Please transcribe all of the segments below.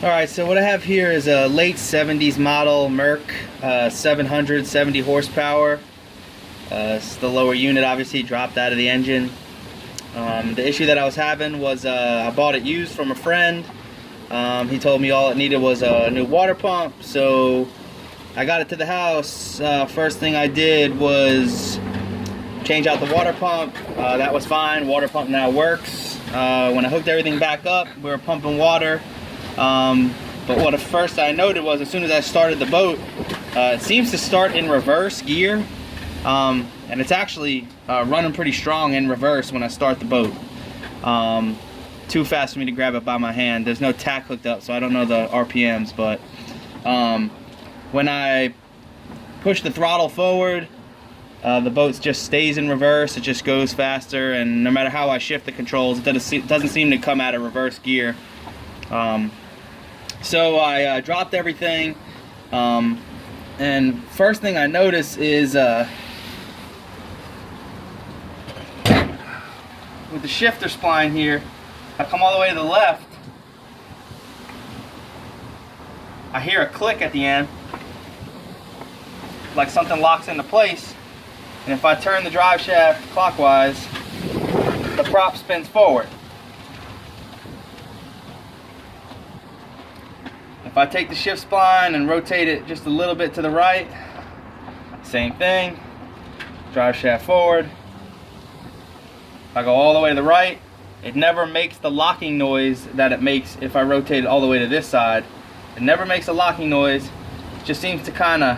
Alright, so what I have here is a late 70s model Merc 770 horsepower. It's the lower unit, obviously dropped out of the engine. The issue that I was having was I bought it used from a friend. He told me all it needed was a new water pump, so I got it to the house. First thing I did was change out the water pump. That was fine. Water pump now works. When I hooked everything back up, we were pumping water. But what first I noted was as soon as I started the boat, it seems to start in reverse gear. And it's actually running pretty strong in reverse when I start the boat. Too fast for me to grab it by my hand. There's no tack hooked up, so I don't know the RPMs, but when I push the throttle forward, the boat just stays in reverse. It just goes faster, and no matter how I shift the controls, it doesn't seem to come out of reverse gear. So I dropped everything, and first thing I notice is with the shifter spline here, I come all the way to the left, I hear a click at the end, like something locks into place, and if I turn the drive shaft clockwise, the prop spins forward. If I take the shift spline and rotate it just a little bit to the right, same thing, drive shaft forward. If I go all the way to the right, it never makes the locking noise that it makes if I rotate it all the way to this side. It never makes a locking noise. It just seems to kind of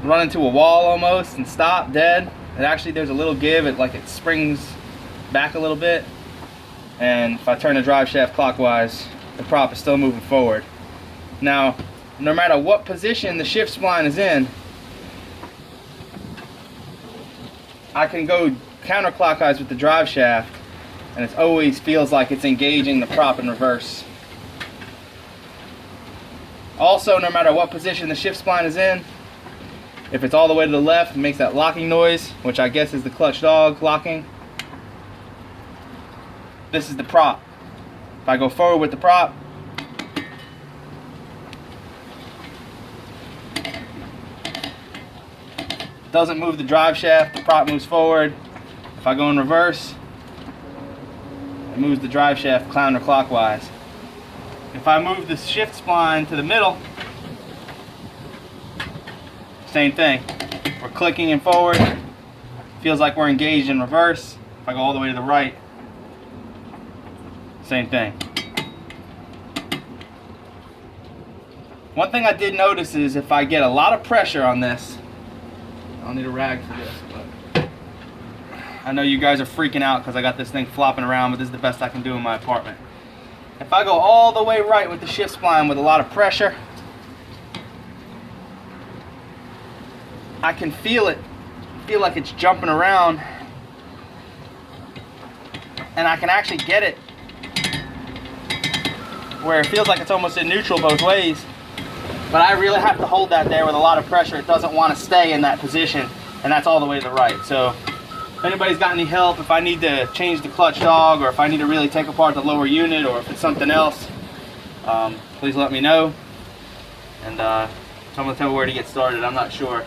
run into a wall almost and stop dead. And actually there's a little give, it springs back a little bit. And if I turn the drive shaft clockwise, the prop is still moving forward. Now, no matter what position the shift spline is in, I can go counterclockwise with the drive shaft, and it always feels like it's engaging the prop in reverse. Also, no matter what position the shift spline is in, if it's all the way to the left, it makes that locking noise, which I guess is the clutch dog locking. This is the prop. If I go forward with the prop, doesn't move the drive shaft, the prop moves forward. If I go in reverse, it moves the drive shaft counterclockwise. If I move the shift spline to the middle, same thing. We're clicking in forward, feels like we're engaged in reverse. If I go all the way to the right, same thing. One thing I did notice is if I get a lot of pressure on this, I'll need a rag for this, but I know you guys are freaking out because I got this thing flopping around, but this is the best I can do in my apartment. If I go all the way right with the shift spline with a lot of pressure, I can feel like it's jumping around, and I can actually get it where it feels like it's almost in neutral both ways, but I really have to hold that there with a lot of pressure. It doesn't want to stay in that position, and that's all the way to the right. So if anybody's got any help, if I need to change the clutch dog, or if I need to really take apart the lower unit, or if it's something else, please let me know, and someone tell me where to get started. I'm not sure.